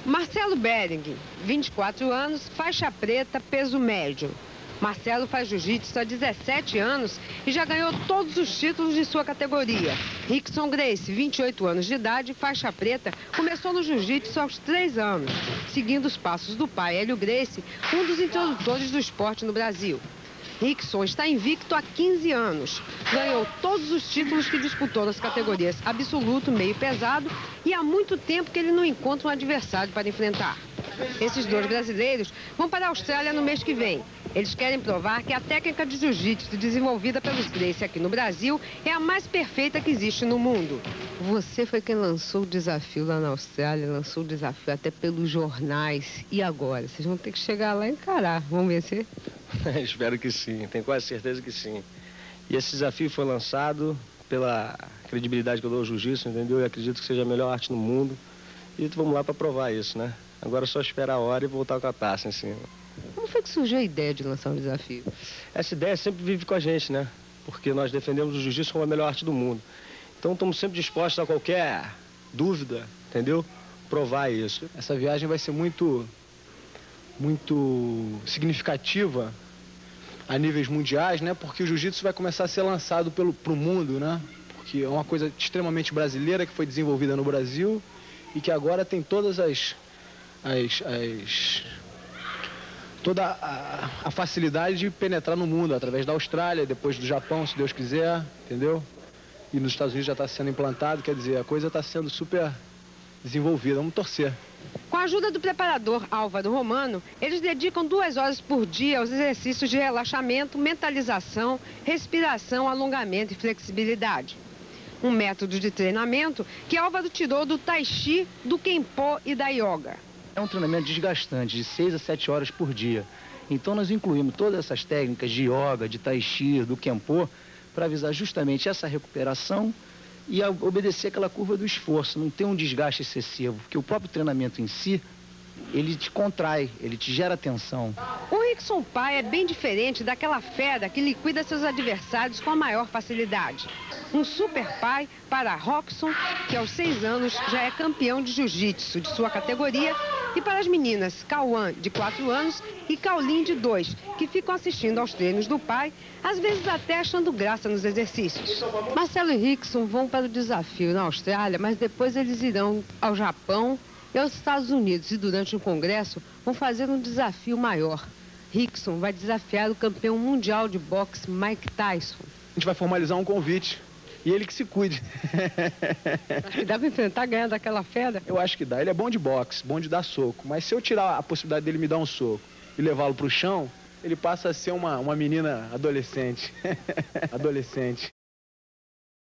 Marcelo Bering, 24 anos, faixa preta, peso médio. Marcelo faz jiu-jitsu há 17 anos e já ganhou todos os títulos de sua categoria. Rickson Gracie, 28 anos de idade, faixa preta, começou no jiu-jitsu aos 3 anos, seguindo os passos do pai, Hélio Gracie, um dos introdutores do esporte no Brasil. Rickson está invicto há 15 anos. Ganhou todos os títulos que disputou nas categorias absoluto, meio e pesado e há muito tempo que ele não encontra um adversário para enfrentar. Esses dois brasileiros vão para a Austrália no mês que vem. Eles querem provar que a técnica de jiu-jitsu desenvolvida pelos Gracie aqui no Brasil é a mais perfeita que existe no mundo. Você foi quem lançou o desafio lá na Austrália, lançou o desafio até pelos jornais. E agora? Vocês vão ter que chegar lá e encarar. Vão vencer? Espero que sim, tenho quase certeza que sim. E esse desafio foi lançado pela credibilidade que eu dou ao jiu-jitsu, entendeu? Eu acredito que seja a melhor arte no mundo. E vamos lá para provar isso, né? Agora é só esperar a hora e voltar com a taça em cima. Como foi que surgiu a ideia de lançar um desafio? Essa ideia sempre vive com a gente, né? Porque nós defendemos o jiu-jitsu como a melhor arte do mundo. Então estamos sempre dispostos a qualquer dúvida, entendeu? Provar isso. Essa viagem vai ser muito significativa a níveis mundiais, né? Porque o jiu-jitsu vai começar a ser lançado pro mundo, né? Porque é uma coisa extremamente brasileira que foi desenvolvida no Brasil e que agora tem todas toda a facilidade de penetrar no mundo, através da Austrália, depois do Japão, se Deus quiser, entendeu? E nos Estados Unidos já está sendo implantado, quer dizer, a coisa está sendo super desenvolvida, vamos torcer. Com a ajuda do preparador Álvaro Romano, eles dedicam 2 horas por dia aos exercícios de relaxamento, mentalização, respiração, alongamento e flexibilidade. Um método de treinamento que Álvaro tirou do Tai Chi, do Kenpo e da Yoga. É um treinamento desgastante, de 6 a 7 horas por dia. Então nós incluímos todas essas técnicas de yoga, de tai chi, do kenpo, para visar justamente essa recuperação e obedecer aquela curva do esforço, não ter um desgaste excessivo, porque o próprio treinamento em si, ele te contrai, ele te gera tensão. O Rickson pai é bem diferente daquela fera que liquida seus adversários com a maior facilidade. Um super pai para Rockson, que aos 6 anos já é campeão de jiu-jitsu de sua categoria, e para as meninas Cauã, de 4 anos, e Caulin, de 2, que ficam assistindo aos treinos do pai, às vezes até achando graça nos exercícios. Marcelo e Rickson vão para o desafio na Austrália, mas depois eles irão ao Japão e aos Estados Unidos, e durante um congresso vão fazer um desafio maior. Rickson vai desafiar o campeão mundial de boxe Mike Tyson. A gente vai formalizar um convite. E ele que se cuide. Acho que dá pra enfrentar ganhando daquela fera? Eu acho que dá. Ele é bom de boxe, bom de dar soco. Mas se eu tirar a possibilidade dele me dar um soco e levá-lo pro chão, ele passa a ser uma menina adolescente. Adolescente.